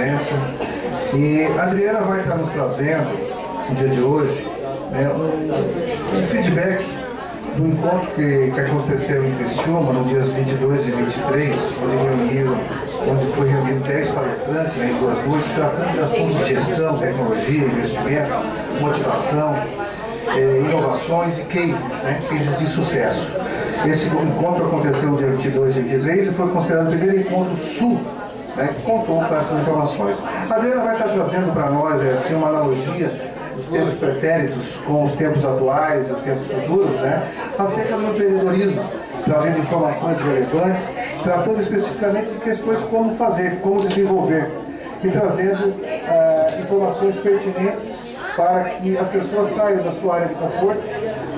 Excelência. E a Adriana vai estar nos trazendo, no dia de hoje, um feedback do encontro que aconteceu em Criciúma, nos dias 22 e 23, onde foi reunido 10 palestrantes em 2 noites, tratando de assuntos de gestão, tecnologia, investimento, motivação, inovações e cases, cases de sucesso. Esse encontro aconteceu no dia 22 e 23 e foi considerado o primeiro encontro sul, que contou com essas informações. A Adriana vai estar trazendo para nós uma analogia dos tempos pretéritos com os tempos atuais e os tempos futuros, acerca do empreendedorismo, trazendo informações relevantes, tratando especificamente de questões como fazer, como desenvolver, e trazendo informações pertinentes para que as pessoas saiam da sua área de conforto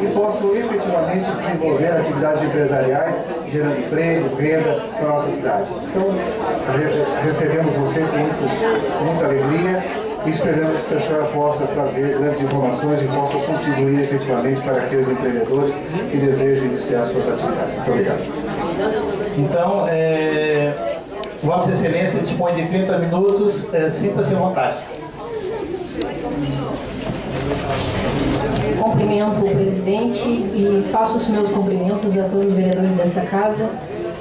e possam efetivamente desenvolver atividades empresariais, gerando emprego, renda para a nossa cidade. Então, recebemos você com muita alegria e esperamos que a senhora possa trazer grandes informações e possa contribuir efetivamente para aqueles empreendedores que desejam iniciar suas atividades. Muito obrigado. Então, Vossa Excelência dispõe de 30 minutos, sinta-se à vontade. Cumprimento o presidente e faço os meus cumprimentos a todos os vereadores dessa casa.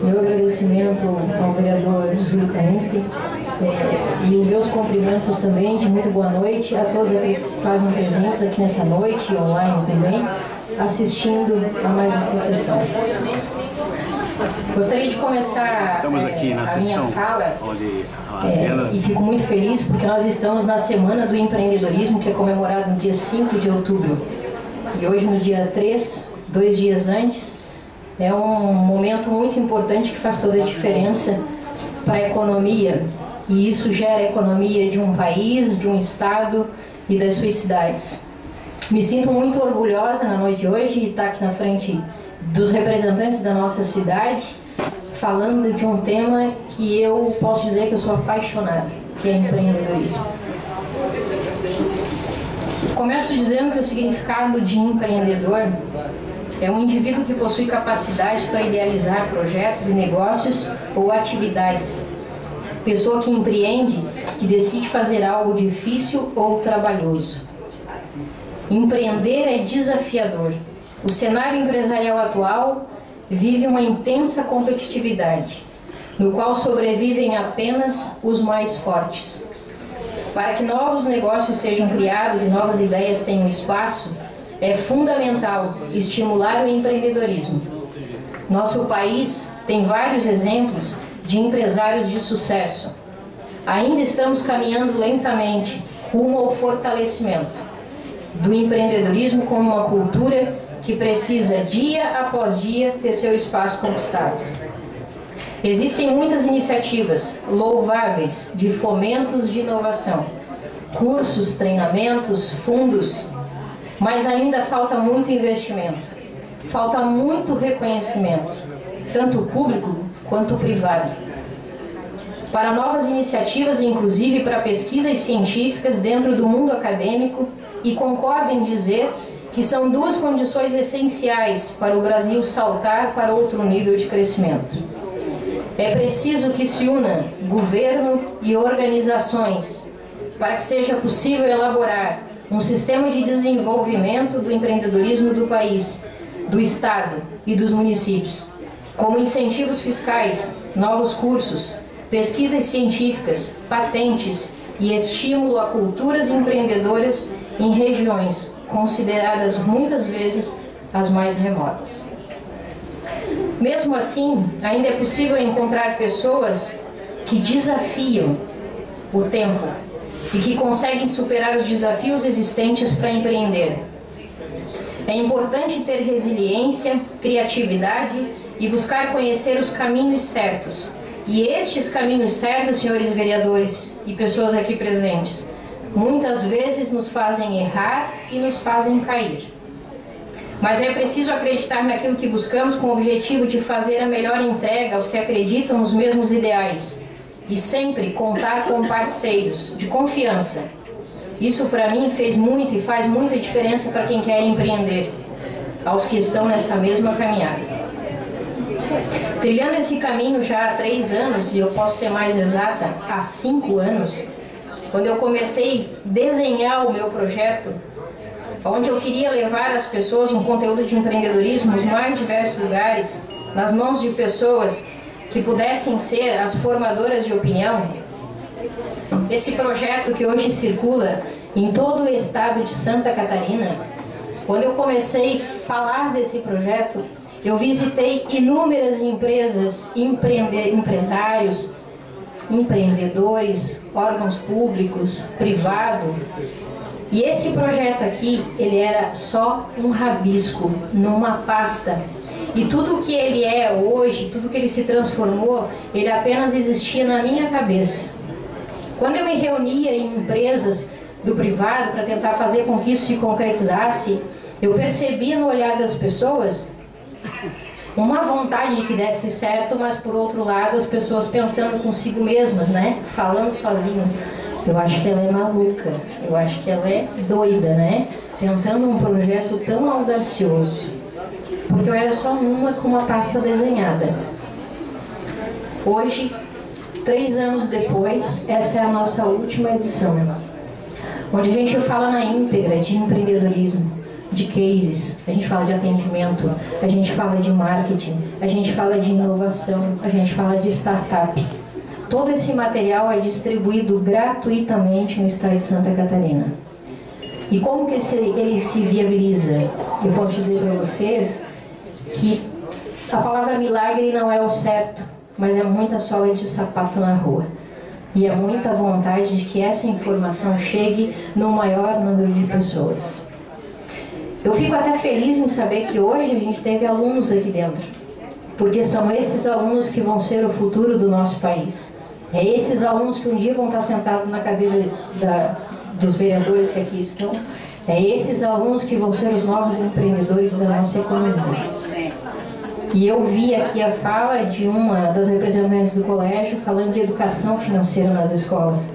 Meu agradecimento ao vereador Júlio Kaminski e os meus cumprimentos também de muito boa noite a todos aqueles que se fazem presentes aqui nessa noite, online também, assistindo a mais essa sessão. Gostaria de começar Estamos aqui na sessão minha fala onde e fico muito feliz porque nós estamos na Semana do Empreendedorismo, que é comemorado no dia 5 de outubro. E hoje, no dia 3, 2 dias antes, é um momento muito importante que faz toda a diferença para a economia. E isso gera a economia de um país, de um estado e das suas cidades. Me sinto muito orgulhosa na noite de hoje de estar aqui na frente dos representantes da nossa cidade, falando de um tema que eu posso dizer que eu sou apaixonada, que é empreendedorismo. Começo dizendo que o significado de empreendedor é um indivíduo que possui capacidade para idealizar projetos e negócios ou atividades. Pessoa que empreende, que decide fazer algo difícil ou trabalhoso. Empreender é desafiador. O cenário empresarial atual vive uma intensa competitividade, no qual sobrevivem apenas os mais fortes. Para que novos negócios sejam criados e novas ideias tenham espaço, é fundamental estimular o empreendedorismo. Nosso país tem vários exemplos de empresários de sucesso. Ainda estamos caminhando lentamente rumo ao fortalecimento do empreendedorismo como uma cultura que precisa, dia após dia, ter seu espaço conquistado. Existem muitas iniciativas louváveis de fomentos de inovação, cursos, treinamentos, fundos, mas ainda falta muito investimento, falta muito reconhecimento, tanto público quanto privado, para novas iniciativas, inclusive para pesquisas científicas dentro do mundo acadêmico, e concordo em dizer que são duas condições essenciais para o Brasil saltar para outro nível de crescimento. É preciso que se una governo e organizações para que seja possível elaborar um sistema de desenvolvimento do empreendedorismo do país, do Estado e dos municípios, como incentivos fiscais, novos cursos, pesquisas científicas, patentes e estímulo a culturas empreendedoras em regiões consideradas muitas vezes as mais remotas. Mesmo assim, ainda é possível encontrar pessoas que desafiam o tempo e que conseguem superar os desafios existentes para empreender. É importante ter resiliência, criatividade e buscar conhecer os caminhos certos. E estes caminhos certos, senhores vereadores e pessoas aqui presentes, muitas vezes nos fazem errar e nos fazem cair. Mas é preciso acreditar naquilo que buscamos com o objetivo de fazer a melhor entrega aos que acreditam nos mesmos ideais e sempre contar com parceiros de confiança. Isso para mim fez muito e faz muita diferença para quem quer empreender, aos que estão nessa mesma caminhada. Trilhando esse caminho já há 3 anos, e eu posso ser mais exata, há 5 anos, quando eu comecei a desenhar o meu projeto, onde eu queria levar às pessoas um conteúdo de empreendedorismo nos mais diversos lugares, nas mãos de pessoas que pudessem ser as formadoras de opinião. Esse projeto que hoje circula em todo o estado de Santa Catarina, quando eu comecei a falar desse projeto, eu visitei inúmeras empresas, empresários, empreendedores, órgãos públicos, privado. E esse projeto aqui, ele era só um rabisco numa pasta. E tudo que ele é hoje, tudo que ele se transformou, ele apenas existia na minha cabeça. Quando eu me reunia em empresas do privado para tentar fazer com que isso se concretizasse, eu percebia no olhar das pessoas uma vontade de que desse certo, mas por outro lado as pessoas pensando consigo mesmas, né? Falando sozinho. Eu acho que ela é maluca, eu acho que ela é doida, né? Tentando um projeto tão audacioso. Porque eu era só uma com uma pasta desenhada. Hoje, 3 anos depois, essa é a nossa última edição, onde a gente fala na íntegra de empreendedorismo, de cases, a gente fala de atendimento, a gente fala de marketing, a gente fala de inovação, a gente fala de startup. Todo esse material é distribuído gratuitamente no estado de Santa Catarina. E como que ele se viabiliza? Eu posso dizer para vocês que a palavra milagre não é o certo, mas é muita sola de sapato na rua. E é muita vontade de que essa informação chegue no maior número de pessoas. Eu fico até feliz em saber que hoje a gente teve alunos aqui dentro, porque são esses alunos que vão ser o futuro do nosso país. É esses alunos que um dia vão estar sentados na cadeira dos vereadores que aqui estão. É esses alunos que vão ser os novos empreendedores da nossa economia. E eu vi aqui a fala de uma das representantes do colégio falando de educação financeira nas escolas.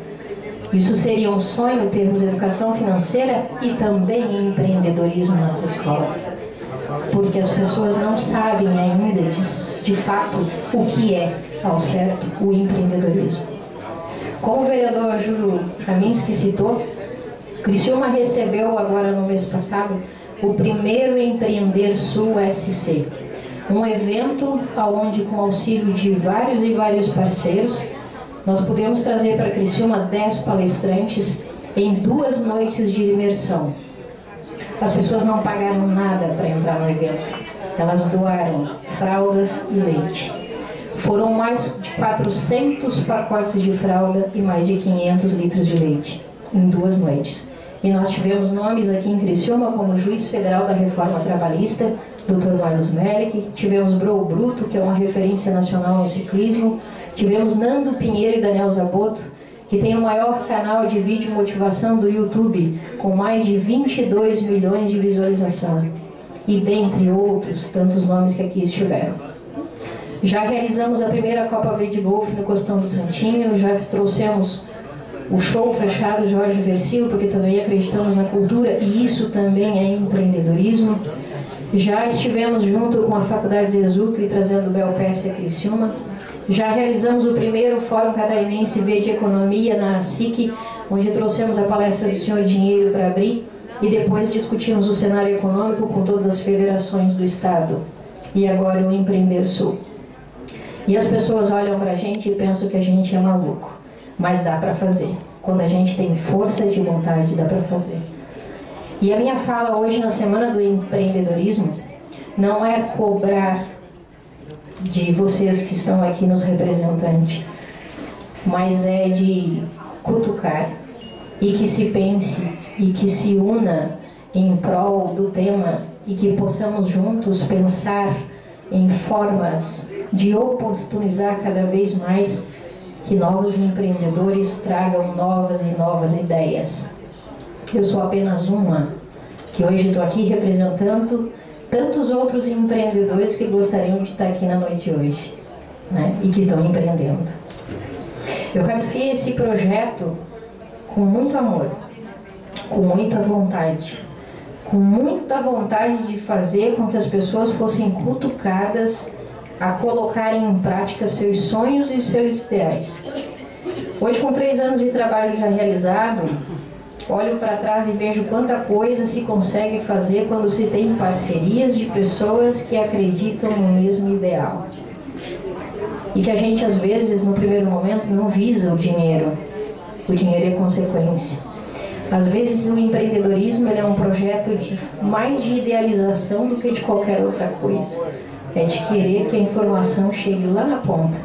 Isso seria um sonho, termos educação financeira e também empreendedorismo nas escolas. Porque as pessoas não sabem ainda, de fato, o que é, ao certo, o empreendedorismo. Como o vereador Júlio Kaminski citou, Criciúma recebeu agora no mês passado o primeiro Empreender Sul SC. Um evento onde, com auxílio de vários parceiros, nós pudemos trazer para Criciúma 10 palestrantes em 2 noites de imersão. As pessoas não pagaram nada para entrar no evento. Elas doaram fraldas e leite. Foram mais de 400 pacotes de fralda e mais de 500 litros de leite em 2 noites. E nós tivemos nomes aqui em Criciúma como Juiz Federal da Reforma Trabalhista, Dr. Marlos Melick, tivemos Bro Bruto, que é uma referência nacional no ciclismo, tivemos Nando Pinheiro e Daniel Zaboto, que tem o maior canal de vídeo motivação do YouTube, com mais de 22 milhões de visualização, e dentre outros tantos nomes que aqui estiveram. Já realizamos a primeira Copa V de Golfe no Costão do Santinho, já trouxemos o show fechado Jorge Versilo, porque também acreditamos na cultura e isso também é empreendedorismo. Já estivemos junto com a Faculdade Zezucri trazendo o Belpes a Criciúma. Já realizamos o primeiro Fórum Catarinense V de Economia na SIC, onde trouxemos a palestra do senhor Dinheiro para abrir e depois discutimos o cenário econômico com todas as federações do Estado. E agora o Empreender Sul. E as pessoas olham para a gente e pensam que a gente é maluco, mas dá para fazer. Quando a gente tem força de vontade, dá para fazer. E a minha fala hoje na Semana do Empreendedorismo não é cobrar de vocês que estão aqui nos representantes, mas é de cutucar e que se pense e que se una em prol do tema e que possamos juntos pensar em formas de oportunizar cada vez mais que novos empreendedores tragam novas e novas ideias. Eu sou apenas uma, que hoje estou aqui representando tantos outros empreendedores que gostariam de estar aqui na noite de hoje, né? E que estão empreendendo. Eu rabisquei esse projeto com muito amor, com muita vontade de fazer com que as pessoas fossem cutucadas a colocarem em prática seus sonhos e seus ideais. Hoje, com 3 anos de trabalho já realizado, olho para trás e vejo quanta coisa se consegue fazer quando se tem parcerias de pessoas que acreditam no mesmo ideal. E que a gente, às vezes, no primeiro momento, não visa o dinheiro. O dinheiro é consequência. Às vezes, o empreendedorismo ele é um projeto mais de idealização do que de qualquer outra coisa. É de querer que a informação chegue lá na ponta,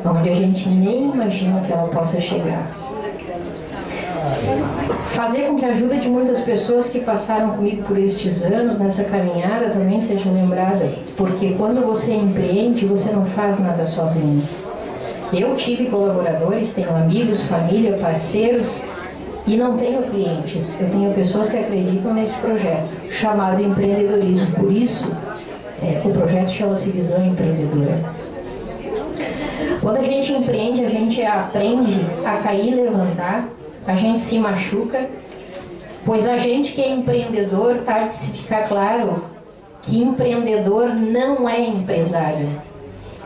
onde a gente nem imagina que ela possa chegar. Fazer com que a ajuda de muitas pessoas que passaram comigo por estes anos, nessa caminhada, também seja lembrada. Porque quando você empreende, você não faz nada sozinho. Eu tive colaboradores, tenho amigos, família, parceiros, e não tenho clientes. Eu tenho pessoas que acreditam nesse projeto, chamado empreendedorismo. Por isso, o projeto chama-se Visão Empreendedora. Quando a gente empreende, a gente aprende a cair e levantar, a gente se machuca, pois a gente que é empreendedor, tá, de se ficar claro que empreendedor não é empresário.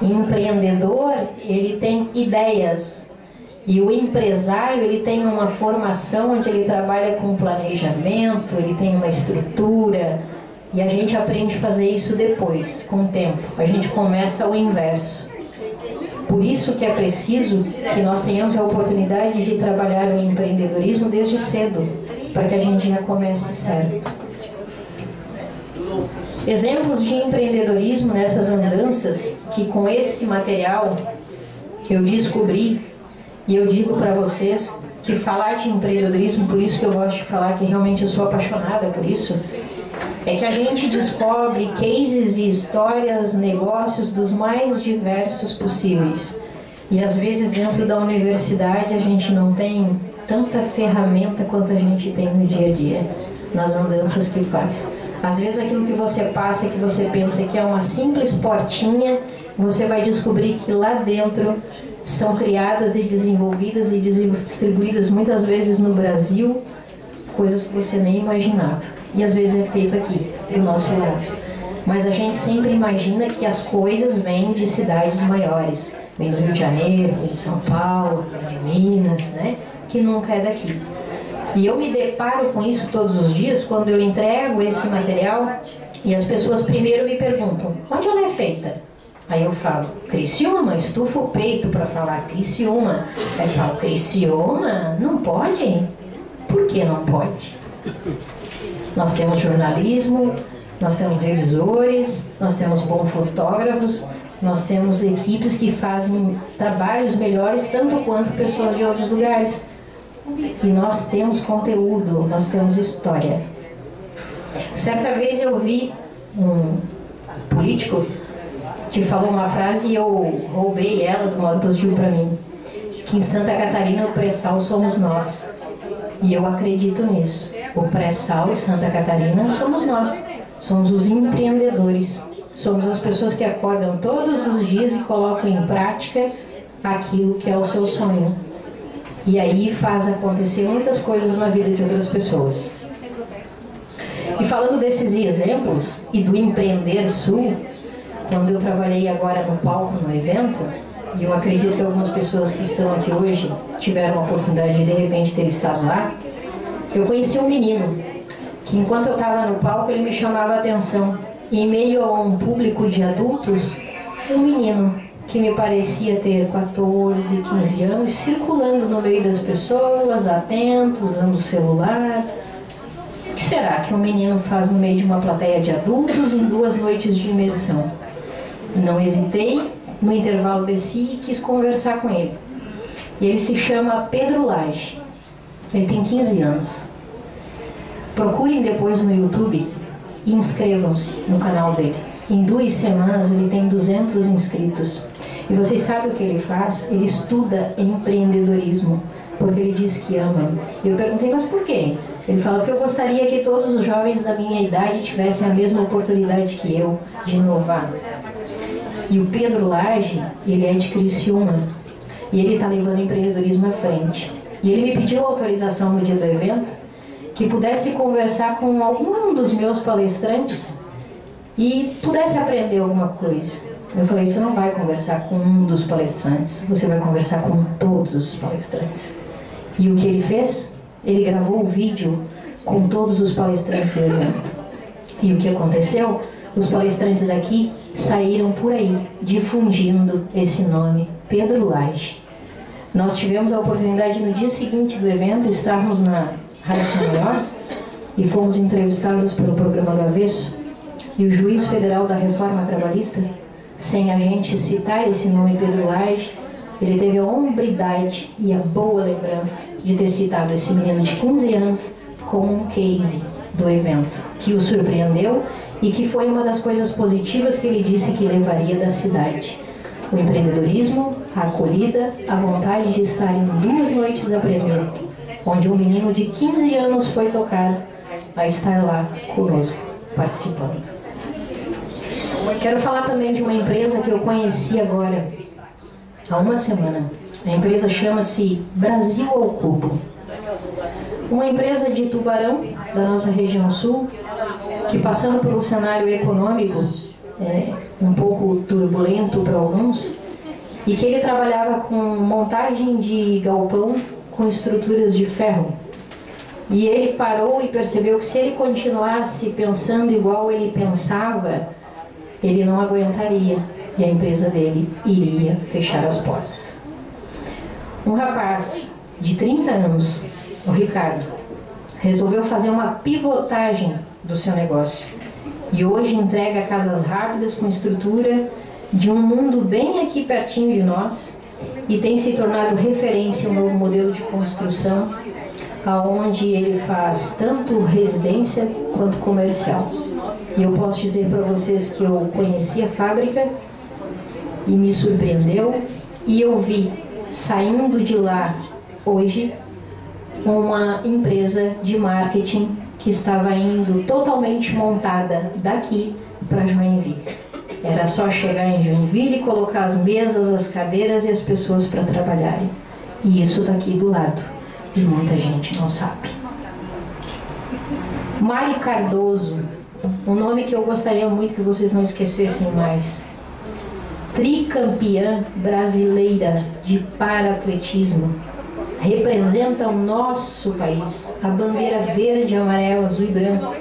Empreendedor, ele tem ideias, e o empresário, ele tem uma formação onde ele trabalha com planejamento, ele tem uma estrutura, e a gente aprende a fazer isso depois, com o tempo. A gente começa o inverso. Por isso que é preciso que nós tenhamos a oportunidade de trabalhar o empreendedorismo desde cedo, para que a gente já comece certo. Exemplos de empreendedorismo nessas andanças, que com esse material eu descobri, e eu digo para vocês que falar de empreendedorismo, por isso que eu gosto de falar que realmente eu sou apaixonada por isso, é que a gente descobre cases e histórias, negócios dos mais diversos possíveis. E às vezes dentro da universidade a gente não tem tanta ferramenta quanto a gente tem no dia a dia, nas andanças que faz. Às vezes aquilo que você passa, que você pensa que é uma simples portinha, você vai descobrir que lá dentro são criadas e desenvolvidas e distribuídas muitas vezes no Brasil, coisas que você nem imaginava. E às vezes é feito aqui, do nosso lado. Mas a gente sempre imagina que as coisas vêm de cidades maiores. Vem do Rio de Janeiro, vem de São Paulo, vem de Minas, né? Que nunca é daqui. E eu me deparo com isso todos os dias quando eu entrego esse material e as pessoas primeiro me perguntam, onde ela é feita? Aí eu falo, Criciúma, estufa o peito para falar Criciúma. Aí eu falo, Criciúma? Não pode? Por que não pode? Nós temos jornalismo, nós temos revisores, nós temos bons fotógrafos, nós temos equipes que fazem trabalhos melhores tanto quanto pessoas de outros lugares. E nós temos conteúdo, nós temos história. Certa vez eu vi um político que falou uma frase e eu roubei ela do modo positivo para mim, que em Santa Catarina o pré-sal somos nós. E eu acredito nisso. O pré-sal em Santa Catarina somos nós. Somos os empreendedores. Somos as pessoas que acordam todos os dias e colocam em prática aquilo que é o seu sonho. E aí faz acontecer muitas coisas na vida de outras pessoas. E falando desses exemplos e do Empreender Sul, quando eu trabalhei agora no palco, no evento, e eu acredito que algumas pessoas que estão aqui hoje tiveram a oportunidade de repente ter estado lá, eu conheci um menino que enquanto eu estava no palco ele me chamava a atenção. E em meio a um público de adultos, um menino que me parecia ter 14, 15 anos, circulando no meio das pessoas, atento, usando o celular. O que será que um menino faz no meio de uma plateia de adultos em 2 noites de imersão? Não hesitei, no intervalo desci e quis conversar com ele. E ele se chama Pedro Lage. Ele tem 15 anos. Procurem depois no YouTube e inscrevam-se no canal dele. Em 2 semanas ele tem 200 inscritos. E vocês sabem o que ele faz? Ele estuda empreendedorismo, porque ele diz que ama. E eu perguntei, mas por quê? Ele fala que eu gostaria que todos os jovens da minha idade tivessem a mesma oportunidade que eu de inovar. E o Pedro Lage, ele é de Criciúma. E ele está levando o empreendedorismo à frente. E ele me pediu autorização no dia do evento que pudesse conversar com algum dos meus palestrantes e pudesse aprender alguma coisa. Eu falei, você não vai conversar com um dos palestrantes, você vai conversar com todos os palestrantes. E o que ele fez? Ele gravou o vídeo com todos os palestrantes do evento. E o que aconteceu? Os palestrantes daqui saíram por aí, difundindo esse nome, Pedro Lage. Nós tivemos a oportunidade no dia seguinte do evento, estarmos na Rádio Som Maior e fomos entrevistados pelo programa do Avesso. E o juiz federal da Reforma Trabalhista, sem a gente citar esse nome Pedro Lage, ele teve a hombridade e a boa lembrança de ter citado esse menino de 15 anos como um case do evento, que o surpreendeu e que foi uma das coisas positivas que ele disse que levaria da cidade. O empreendedorismo, a acolhida, a vontade de estar em 2 noites aprendendo, onde um menino de 15 anos foi tocado a estar lá conosco, participando. Quero falar também de uma empresa que eu conheci agora, há uma semana. A empresa chama-se Brasil ao Cubo. Uma empresa de Tubarão, da nossa região sul, que passando por um cenário econômico um pouco turbulento para alguns, e que ele trabalhava com montagem de galpão com estruturas de ferro. E ele parou e percebeu que se ele continuasse pensando igual ele pensava, ele não aguentaria e a empresa dele iria fechar as portas. Um rapaz de 30 anos, o Ricardo, resolveu fazer uma pivotagem do seu negócio e hoje entrega casas rápidas com estrutura de um mundo bem aqui pertinho de nós e tem se tornado referência um novo modelo de construção aonde ele faz tanto residência quanto comercial. E eu posso dizer para vocês que eu conheci a fábrica e me surpreendeu, e eu vi saindo de lá hoje uma empresa de marketing que estava indo totalmente montada daqui para Joinville. Era só chegar em Joinville e colocar as mesas, as cadeiras e as pessoas para trabalharem. E isso está aqui do lado, e muita gente não sabe. Mari Cardoso, um nome que eu gostaria muito que vocês não esquecessem mais. Tricampeã brasileira de paraatletismo. Representa o nosso país, a bandeira verde, amarelo, azul e branco.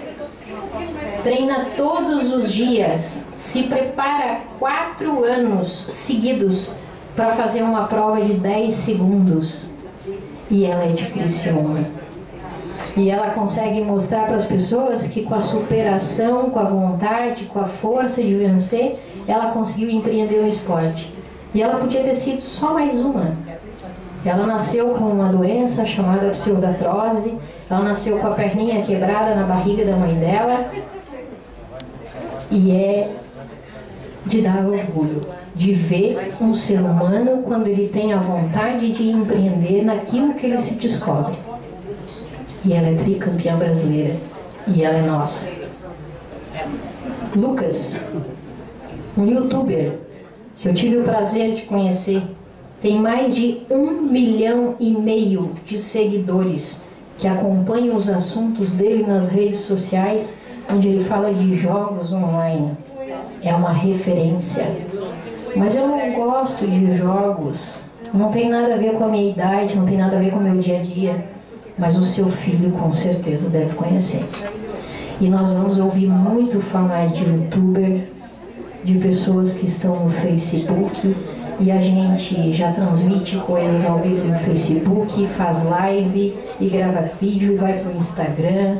Treina todos os dias, se prepara 4 anos seguidos para fazer uma prova de 10 segundos. E ela é de Criciúma. E ela consegue mostrar para as pessoas que com a superação, com a vontade, com a força de vencer, ela conseguiu empreender o esporte. E ela podia ter sido só mais uma. Ela nasceu com uma doença chamada pseudartrose, ela nasceu com a perninha quebrada na barriga da mãe dela, e é de dar orgulho de ver um ser humano quando ele tem a vontade de empreender naquilo que ele se descobre. E ela é tricampeã brasileira, e ela é nossa. Lucas, um youtuber que eu tive o prazer de conhecer, tem mais de 1,5 milhão de seguidores que acompanham os assuntos dele nas redes sociais, onde ele fala de jogos online. É uma referência. Mas eu não gosto de jogos, não tem nada a ver com a minha idade, não tem nada a ver com o meu dia a dia, mas o seu filho com certeza deve conhecer. E nós vamos ouvir muito falar de youtuber, de pessoas que estão no Facebook, e a gente já transmite coisas ao vivo no Facebook, faz live e grava vídeo e vai para o Instagram.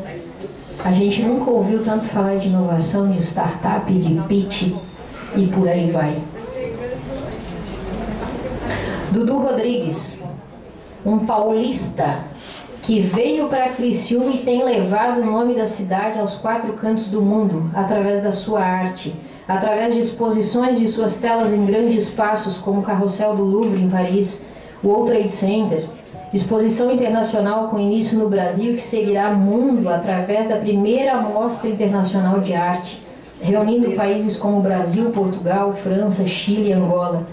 A gente nunca ouviu tanto falar de inovação, de startup, de pitch e por aí vai. Dudu Rodrigues, um paulista que veio para Criciúma e tem levado o nome da cidade aos 4 cantos do mundo através da sua arte, através de exposições de suas telas em grandes espaços como o Carrossel do Louvre em Paris, o World Trade Center, exposição internacional com início no Brasil que seguirá mundo através da primeira Mostra Internacional de Arte, reunindo países como Brasil, Portugal, França, Chile e Angola.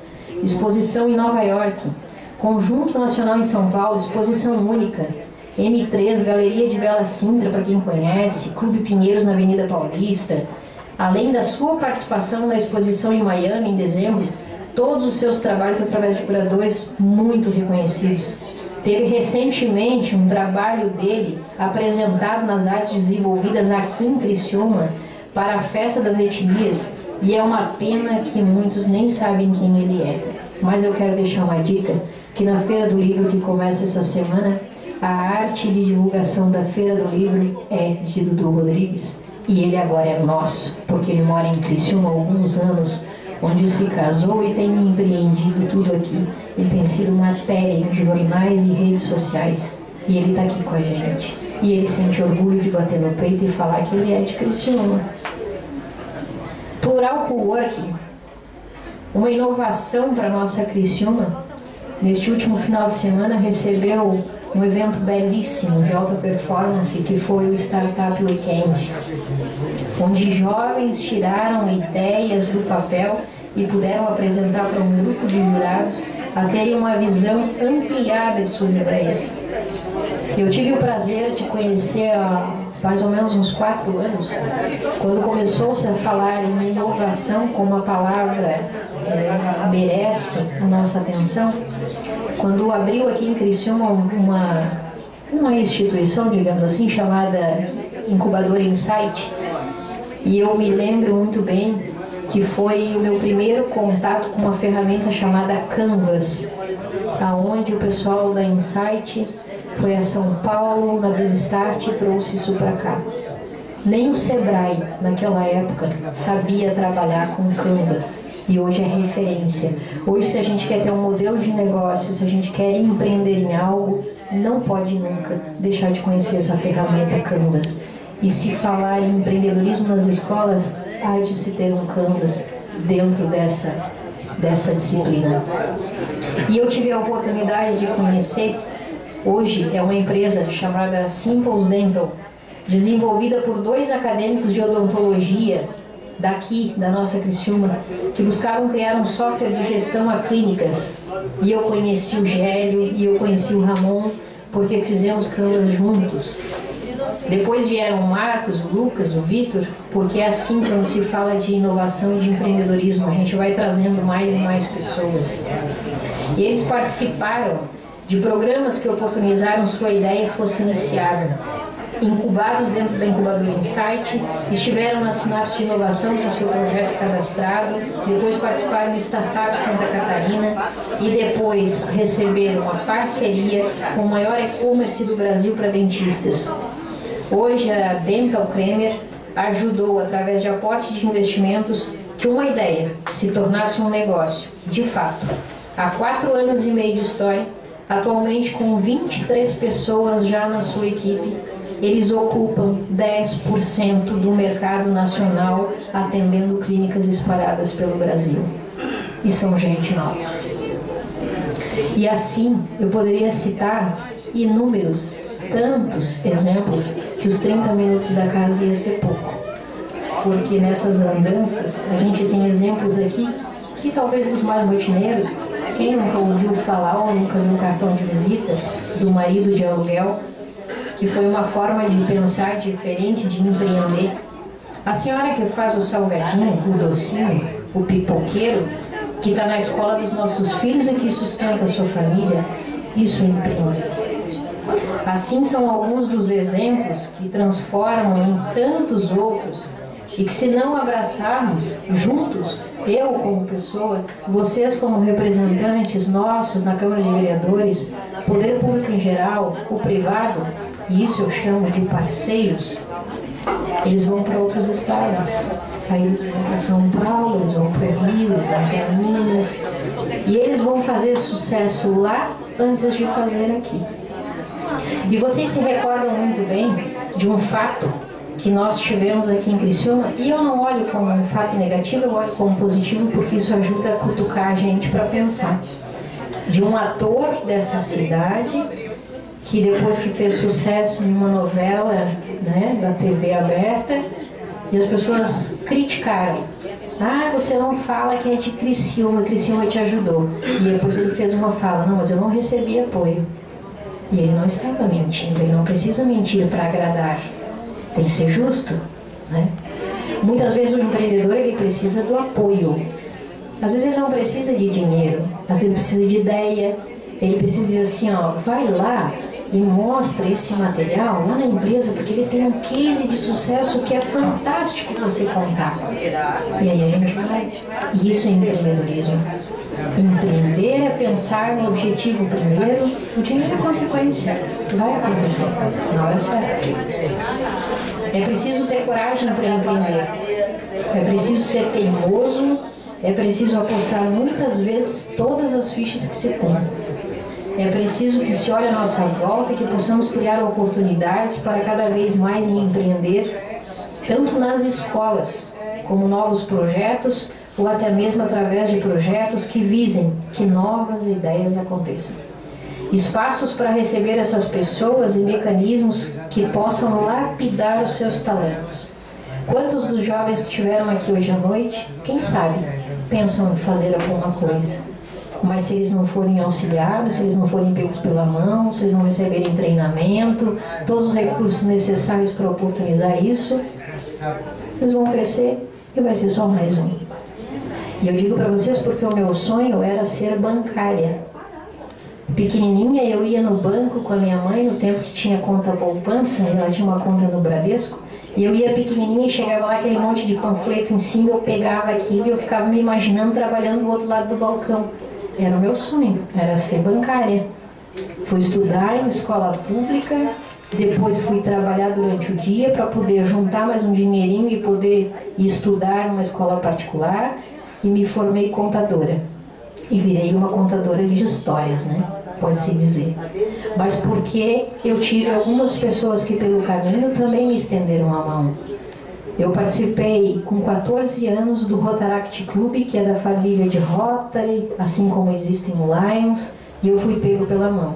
Exposição em Nova York, Conjunto Nacional em São Paulo, exposição única, M3, Galeria de Bela Sintra, para quem conhece, Clube Pinheiros na Avenida Paulista, Além da sua participação na exposição em Miami, em dezembro, todos os seus trabalhos através de curadores muito reconhecidos. Teve recentemente um trabalho dele apresentado nas artes desenvolvidas aqui em Criciúma para a Festa das Etnias, e é uma pena que muitos nem sabem quem ele é. Mas eu quero deixar uma dica, que na Feira do Livro que começa essa semana, a arte de divulgação da Feira do Livro é de Dudu Rodrigues. E ele agora é nosso, porque ele mora em Criciúma há alguns anos, onde se casou e tem empreendido tudo aqui. Ele tem sido matéria em jornais e redes sociais. E ele está aqui com a gente. E ele sente orgulho de bater no peito e falar que ele é de Criciúma. Plural Coworking, uma inovação para a nossa Criciúma. Neste último final de semana recebeu um evento belíssimo de alta performance, que foi o Startup Weekend, onde jovens tiraram ideias do papel e puderam apresentar para um grupo de jurados a terem uma visão ampliada de suas ideias. Eu tive o prazer de conhecer há mais ou menos uns 4 anos, quando começou-se a falar em inovação, como a palavra merece a nossa atenção. Quando abriu aqui em Criciúma uma instituição, digamos assim, chamada Incubadora Insight, e eu me lembro muito bem que foi o meu primeiro contato com uma ferramenta chamada Canvas, aonde o pessoal da Insight foi a São Paulo, na Visstart, e trouxe isso para cá. Nem o Sebrae, naquela época, sabia trabalhar com Canvas. E hoje é referência. Hoje, se a gente quer ter um modelo de negócio, se a gente quer empreender em algo, não pode nunca deixar de conhecer essa ferramenta Canvas. E se falar em empreendedorismo nas escolas, há de se ter um Canvas dentro dessa disciplina. E eu tive a oportunidade de conhecer, hoje é uma empresa chamada Simples Dental, desenvolvida por 2 acadêmicos de odontologia daqui, da nossa Criciúma, que buscaram criar um software de gestão a clínicas. E eu conheci o Gélio e eu conheci o Ramon, porque fizemos Canvas juntos. Depois vieram o Marcos, o Lucas, o Vitor, porque é assim quando se fala de inovação e de empreendedorismo, a gente vai trazendo mais e mais pessoas. E eles participaram de programas que oportunizaram sua ideia fosse iniciada. Incubados dentro da Incubadora Insight, estiveram na Sinapse de Inovação com seu projeto cadastrado, depois participaram do Startup Santa Catarina e depois receberam uma parceria com o maior e-commerce do Brasil para dentistas. Hoje a Dental Kremer ajudou, através de aporte de investimentos, que uma ideia se tornasse um negócio, de fato. Há 4 anos e meio de história, atualmente com 23 pessoas já na sua equipe, eles ocupam 10% do mercado nacional, atendendo clínicas espalhadas pelo Brasil. E são gente nossa. E assim, eu poderia citar inúmeros, tantos exemplos, que os 30 minutos da casa ia ser pouco. Porque nessas andanças, a gente tem exemplos aqui, que talvez dos mais rotineiros, quem nunca ouviu falar ou nunca viu um cartão de visita do marido de aluguel, que foi uma forma de pensar diferente, de empreender. A senhora que faz o salgadinho, o docinho, o pipoqueiro, que está na escola dos nossos filhos e que sustenta a sua família, isso é empreender. Assim são alguns dos exemplos que transformam em tantos outros e que, se não abraçarmos juntos, eu como pessoa, vocês como representantes nossos na Câmara de Vereadores, o poder público em geral, o privado, e isso eu chamo de parceiros, eles vão para outros estados. Aí eles vão para São Paulo, eles vão para Rio, eles vão para Minas, e eles vão fazer sucesso lá antes de fazer aqui. E vocês se recordam muito bem de um fato que nós tivemos aqui em Criciúma, e eu não olho como um fato negativo, eu olho como positivo, porque isso ajuda a cutucar a gente para pensar. De um ator dessa cidade, que depois que fez sucesso em uma novela, né, da TV aberta, e as pessoas criticaram. Ah, você não fala que é de Criciúma, Criciúma te ajudou. E depois ele fez uma fala, não, mas eu não recebi apoio. E ele não estava mentindo, ele não precisa mentir para agradar. Tem que ser justo, né? Muitas vezes o empreendedor ele precisa do apoio. Às vezes ele não precisa de dinheiro, às vezes ele precisa de ideia. Ele precisa dizer assim, ó, vai lá e mostra esse material lá na empresa, porque ele tem um case de sucesso que é fantástico você contar. E aí a gente vai. Isso é empreendedorismo. Empreender é pensar no objetivo primeiro, o dinheiro é consequência. Vai acontecer na hora certa. É preciso ter coragem para empreender. É preciso ser teimoso. É preciso apostar muitas vezes todas as fichas que se tem. É preciso que se olhe à nossa volta e que possamos criar oportunidades para cada vez mais empreender, tanto nas escolas, como novos projetos, ou até mesmo através de projetos que visem que novas ideias aconteçam. Espaços para receber essas pessoas e mecanismos que possam lapidar os seus talentos. Quantos dos jovens que estiveram aqui hoje à noite, quem sabe, pensam em fazer alguma coisa? Mas se eles não forem auxiliados, se eles não forem pegos pela mão, se eles não receberem treinamento, todos os recursos necessários para oportunizar isso, eles vão crescer e vai ser só mais um. E eu digo para vocês porque o meu sonho era ser bancária. Pequenininha eu ia no banco com a minha mãe, no tempo que tinha conta poupança, ela tinha uma conta no Bradesco, e eu ia pequenininha e chegava lá aquele monte de panfleto em cima, eu pegava aquilo e eu ficava me imaginando trabalhando do outro lado do balcão. Era o meu sonho, era ser bancária. Fui estudar em escola pública, depois fui trabalhar durante o dia para poder juntar mais um dinheirinho e poder estudar numa escola particular, e me formei contadora. E virei uma contadora de histórias, né? Pode-se dizer. Mas porque eu tive algumas pessoas que pelo caminho também me estenderam a mão. Eu participei com 14 anos do Rotaract Club, que é da família de Rotary, assim como existem o Lions, e eu fui pego pela mão.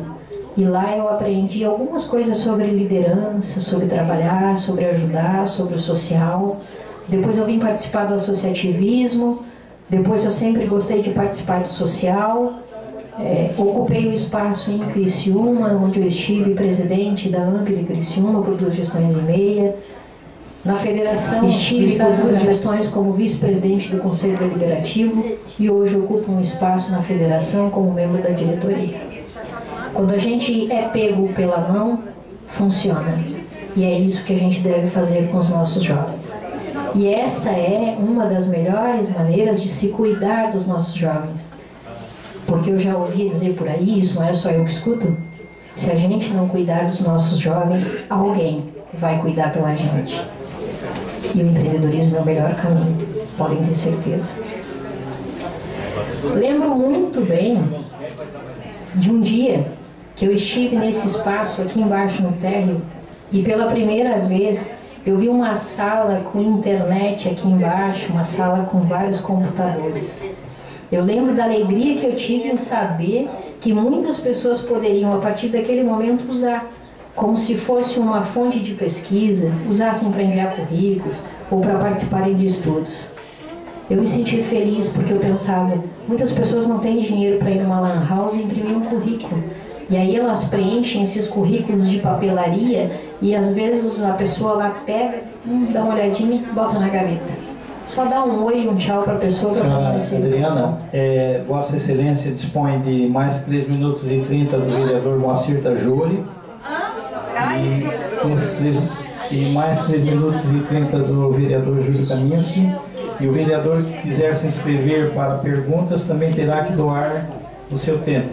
E lá eu aprendi algumas coisas sobre liderança, sobre trabalhar, sobre ajudar, sobre o social. Depois eu vim participar do associativismo, depois eu sempre gostei de participar do social. Ocupei o espaço em Criciúma, onde eu estive presidente da AMP de Criciúma por 2 gestões e meia. Na federação, estive fazendo gestões como vice-presidente do Conselho Deliberativo e hoje ocupo um espaço na federação como membro da diretoria. Quando a gente é pego pela mão, funciona. E é isso que a gente deve fazer com os nossos jovens. E essa é uma das melhores maneiras de se cuidar dos nossos jovens. Porque eu já ouvi dizer por aí, isso não é só eu que escuto, se a gente não cuidar dos nossos jovens, alguém vai cuidar pela gente. E o empreendedorismo é o melhor caminho, podem ter certeza. Lembro muito bem de um dia que eu estive nesse espaço aqui embaixo no térreo e pela primeira vez eu vi uma sala com internet aqui embaixo, uma sala com vários computadores. Eu lembro da alegria que eu tive em saber que muitas pessoas poderiam, a partir daquele momento, usar como se fosse uma fonte de pesquisa, usassem para enviar currículos ou para participarem de estudos. Eu me senti feliz porque eu pensava, muitas pessoas não têm dinheiro para ir numa lan house e imprimir um currículo. E aí elas preenchem esses currículos de papelaria e às vezes a pessoa lá pega, dá uma olhadinha e bota na gaveta. Só dá um oi e um tchau para a pessoa para poder receber. Adriana, Vossa Excelência dispõe de mais 3 minutos e 30 do vereador Moacir Tajori. E mais 3 minutos e 30 do vereador Júlio Kaminski. E o vereador que quiser se inscrever para perguntas também terá que doar o seu tempo.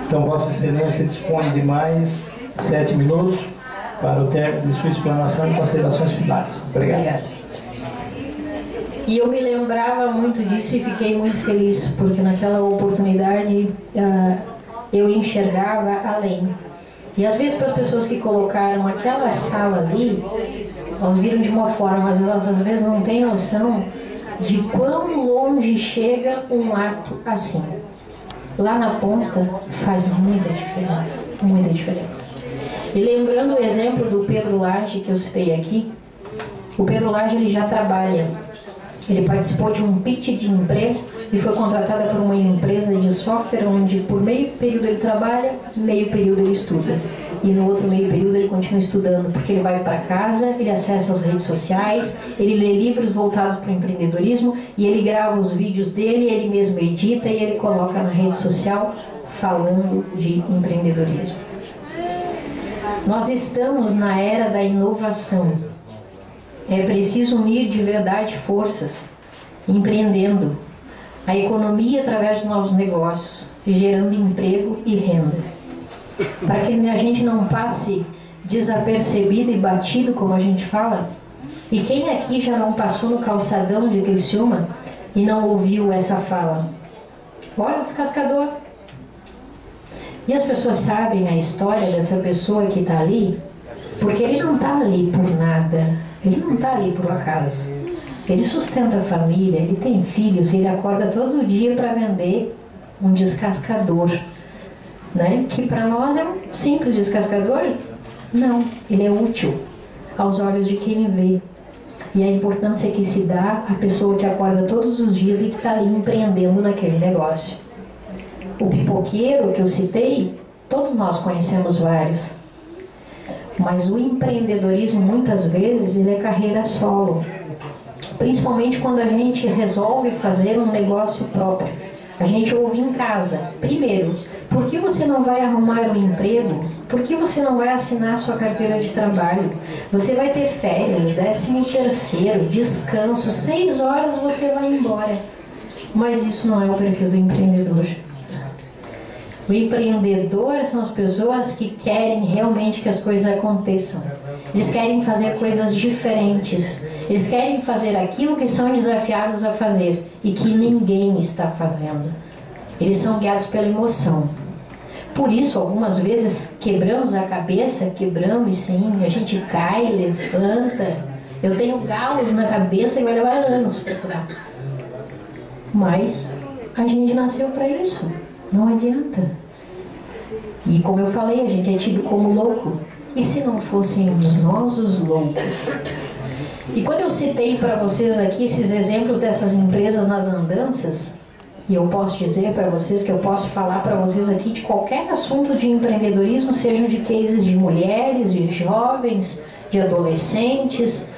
Então, Vossa Excelência dispõe de mais 7 minutos para o término de sua explanação e considerações finais. Obrigado. E eu me lembrava muito disso e fiquei muito feliz, porque naquela oportunidade eu enxergava além. E às vezes para as pessoas que colocaram aquela sala ali, elas viram de uma forma, mas elas às vezes não têm noção de quão longe chega um ato assim. Lá na ponta faz muita diferença, muita diferença. E lembrando o exemplo do Pedro Lage que eu citei aqui, o Pedro Lage ele já trabalha, ele participou de um pitch de emprego e foi contratado por uma empresa de software onde por meio período ele trabalha, meio período ele estuda. E no outro meio período ele continua estudando, porque ele vai para casa, ele acessa as redes sociais, ele lê livros voltados para o empreendedorismo e ele grava os vídeos dele, ele mesmo edita e ele coloca na rede social falando de empreendedorismo. Nós estamos na era da inovação. É preciso unir de verdade forças, empreendendo a economia através de novos negócios, gerando emprego e renda. Para que a gente não passe desapercebido e batido, como a gente fala. E quem aqui já não passou no calçadão de Criciúma e não ouviu essa fala? Olha o descascador. E as pessoas sabem a história dessa pessoa que está ali, porque ele não está ali por nada, ele não está ali por acaso. Ele sustenta a família, ele tem filhos, ele acorda todo dia para vender um descascador, né? Que para nós é um simples descascador. Não, ele é útil aos olhos de quem vê. E a importância que se dá à pessoa que acorda todos os dias e que está ali empreendendo naquele negócio. O pipoqueiro que eu citei, todos nós conhecemos vários. Mas o empreendedorismo, muitas vezes, ele é carreira solo. Principalmente quando a gente resolve fazer um negócio próprio. A gente ouve em casa, primeiro, por que você não vai arrumar um emprego? Por que você não vai assinar sua carteira de trabalho? Você vai ter férias, 13º, descanso, 6 horas você vai embora. Mas isso não é o perfil do empreendedor. O empreendedor são as pessoas que querem realmente que as coisas aconteçam. Eles querem fazer coisas diferentes. Eles querem fazer aquilo que são desafiados a fazer e que ninguém está fazendo. Eles são guiados pela emoção. Por isso, algumas vezes, quebramos a cabeça, quebramos sim, a gente cai, levanta. Eu tenho galos na cabeça e vai levar anos para curar. Mas a gente nasceu para isso. Não adianta. E como eu falei, a gente é tido como louco. E se não fôssemos nós os loucos? E quando eu citei para vocês aqui esses exemplos dessas empresas nas andanças, e eu posso dizer para vocês que eu posso falar para vocês aqui de qualquer assunto de empreendedorismo, sejam de cases de mulheres, de jovens, de adolescentes,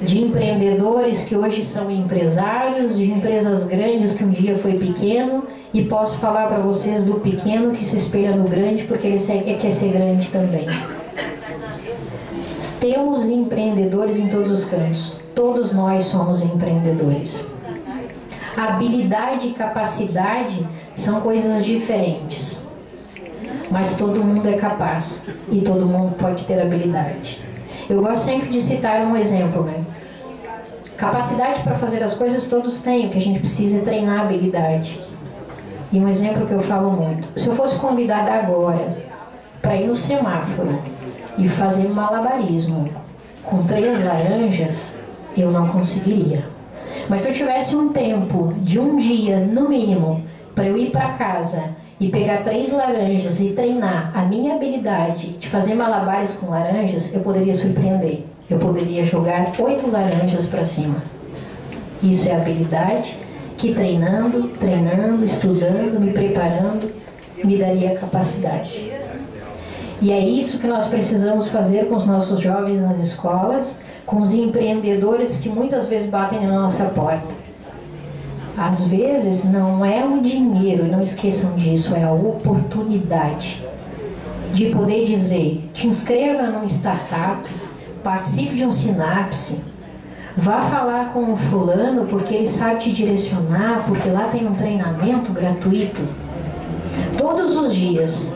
de empreendedores que hoje são empresários, de empresas grandes que um dia foi pequeno, e posso falar para vocês do pequeno que se espelha no grande porque ele quer ser grande também. Temos empreendedores em todos os cantos. Todos nós somos empreendedores. Habilidade e capacidade são coisas diferentes. Mas todo mundo é capaz e todo mundo pode ter habilidade. Eu gosto sempre de citar um exemplo, né? Capacidade para fazer as coisas todos têm, o que a gente precisa é treinar a habilidade. E um exemplo que eu falo muito. Se eu fosse convidada agora para ir no semáforo e fazer malabarismo com 3 laranjas, eu não conseguiria. Mas se eu tivesse um tempo de um dia, no mínimo, para eu ir para casa e pegar 3 laranjas e treinar a minha habilidade de fazer malabares com laranjas, eu poderia surpreender. Eu poderia jogar 8 laranjas para cima. Isso é habilidade que treinando, estudando, me preparando, me daria capacidade. E é isso que nós precisamos fazer com os nossos jovens nas escolas, com os empreendedores que muitas vezes batem na nossa porta. Às vezes não é o dinheiro, não esqueçam disso, é a oportunidade de poder dizer, te inscreva num startup, participe de um Sinapse, vá falar com o fulano porque ele sabe te direcionar, porque lá tem um treinamento gratuito. Todos os dias,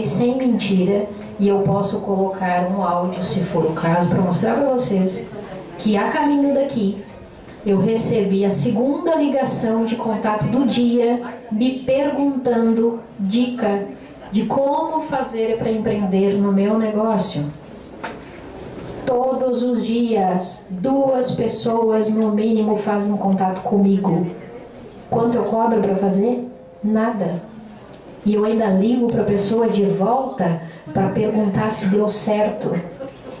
sem mentira, e eu posso colocar um áudio, se for o caso, para mostrar para vocês que a caminho daqui, eu recebi a 2ª ligação de contato do dia, me perguntando dica de como fazer para empreender no meu negócio. Todos os dias, 2 pessoas no mínimo fazem contato comigo. Quanto eu cobro para fazer? Nada. E eu ainda ligo para a pessoa de volta para perguntar se deu certo.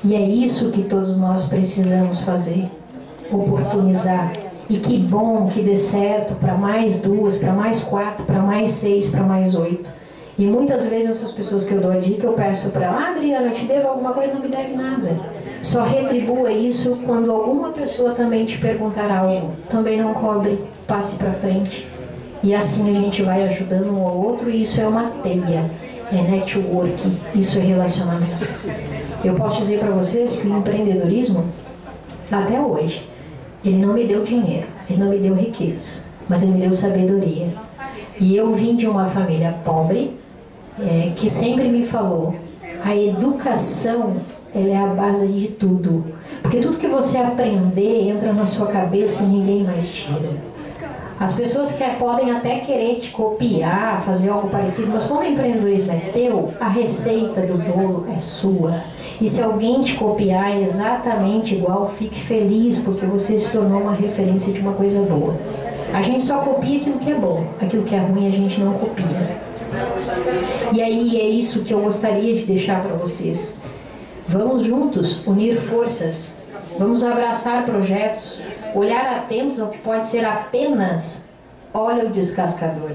E é isso que todos nós precisamos fazer. Oportunizar. E que bom que dê certo para mais 2, para mais 4, para mais 6, para mais 8. E muitas vezes essas pessoas que eu dou a dica, eu peço para ela: Adriana, eu te devo alguma coisa? Não me deve nada. Só retribua isso quando alguma pessoa também te perguntar algo. Também não cobre, passe para frente. E assim a gente vai ajudando um ao outro, e isso é uma teia, é network, isso é relacionamento. Eu posso dizer para vocês que o empreendedorismo, até hoje, ele não me deu dinheiro, ele não me deu riqueza, mas ele me deu sabedoria. E eu vim de uma família pobre, que sempre me falou: a educação, ela é a base de tudo. Porque tudo que você aprender entra na sua cabeça e ninguém mais tira. As pessoas que podem até querer te copiar, fazer algo parecido, mas como o empreendedorismo é teu, a receita do bolo é sua. E se alguém te copiar exatamente igual, fique feliz, porque você se tornou uma referência de uma coisa boa. A gente só copia aquilo que é bom, aquilo que é ruim a gente não copia. E aí é isso que eu gostaria de deixar para vocês. Vamos juntos unir forças, vamos abraçar projetos, olhar atentos ao que pode ser apenas óleo descascador.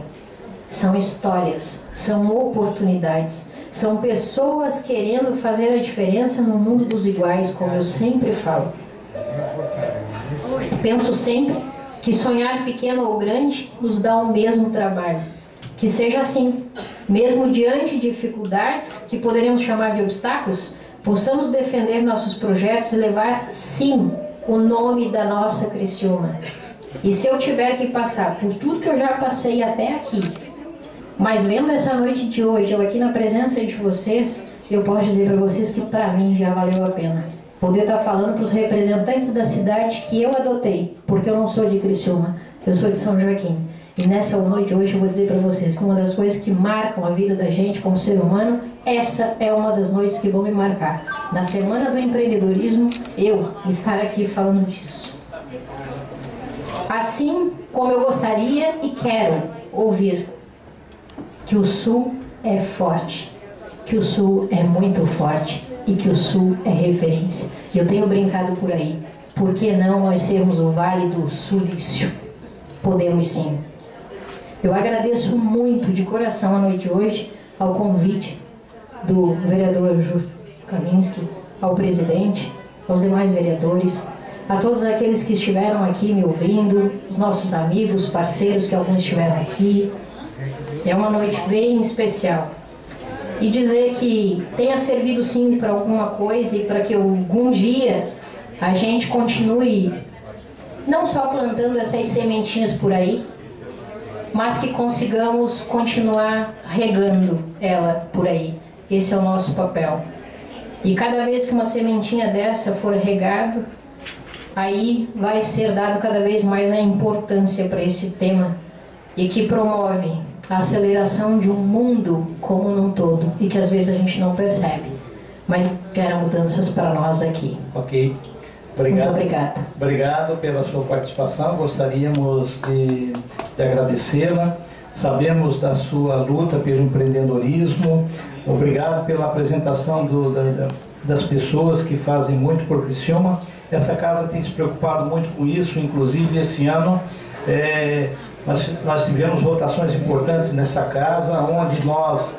São histórias, são oportunidades, são pessoas querendo fazer a diferença no mundo dos iguais, como eu sempre falo. Penso sempre que sonhar pequeno ou grande nos dá o mesmo trabalho. Que seja assim, mesmo diante de dificuldades que poderíamos chamar de obstáculos, possamos defender nossos projetos e levar, sim, o nome da nossa Criciúma. E se eu tiver que passar por tudo que eu já passei até aqui, mas vendo essa noite de hoje, eu aqui na presença de vocês, eu posso dizer para vocês que para mim já valeu a pena. Poder estar falando para os representantes da cidade que eu adotei, porque eu não sou de Criciúma, eu sou de São Joaquim. E nessa noite hoje eu vou dizer para vocês que uma das coisas que marcam a vida da gente como ser humano, essa é uma das noites que vão me marcar. Na Semana do Empreendedorismo, eu estar aqui falando disso. Assim como eu gostaria e quero ouvir que o Sul é forte, que o Sul é muito forte e que o Sul é referência. Eu tenho brincado por aí. Por que não nós sermos o Vale do Sulício? Podemos sim. Eu agradeço muito de coração a noite de hoje ao convite do vereador Júlio Kaminski, ao presidente, aos demais vereadores, a todos aqueles que estiveram aqui me ouvindo, os nossos amigos, parceiros que alguns estiveram aqui. É uma noite bem especial. E dizer que tenha servido sim para alguma coisa e para que algum dia a gente continue não só plantando essas sementinhas por aí, mas que consigamos continuar regando ela por aí. Esse é o nosso papel. E cada vez que uma sementinha dessa for regado, aí vai ser dado cada vez mais a importância para esse tema e que promove a aceleração de um mundo como num todo e que às vezes a gente não percebe, mas gera mudanças para nós aqui. Ok. Obrigado. Muito obrigada. Obrigado pela sua participação. Gostaríamos de agradecê-la. Sabemos da sua luta pelo empreendedorismo. Obrigado pela apresentação das pessoas que fazem muito por Criciúma. Essa casa tem se preocupado muito com isso, inclusive esse ano nós tivemos votações importantes nessa casa, onde nós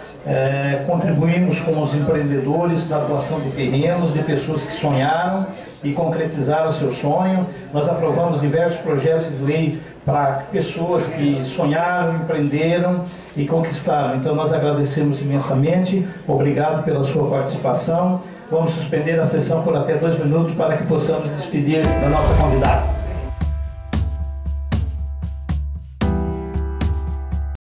contribuímos com os empreendedores na doação de terrenos, de pessoas que sonharam e concretizaram o seu sonho. Nós aprovamos diversos projetos de lei para pessoas que sonharam, empreenderam e conquistaram. Então nós agradecemos imensamente. Obrigado pela sua participação. Vamos suspender a sessão por até 2 minutos para que possamos despedir da nossa convidada.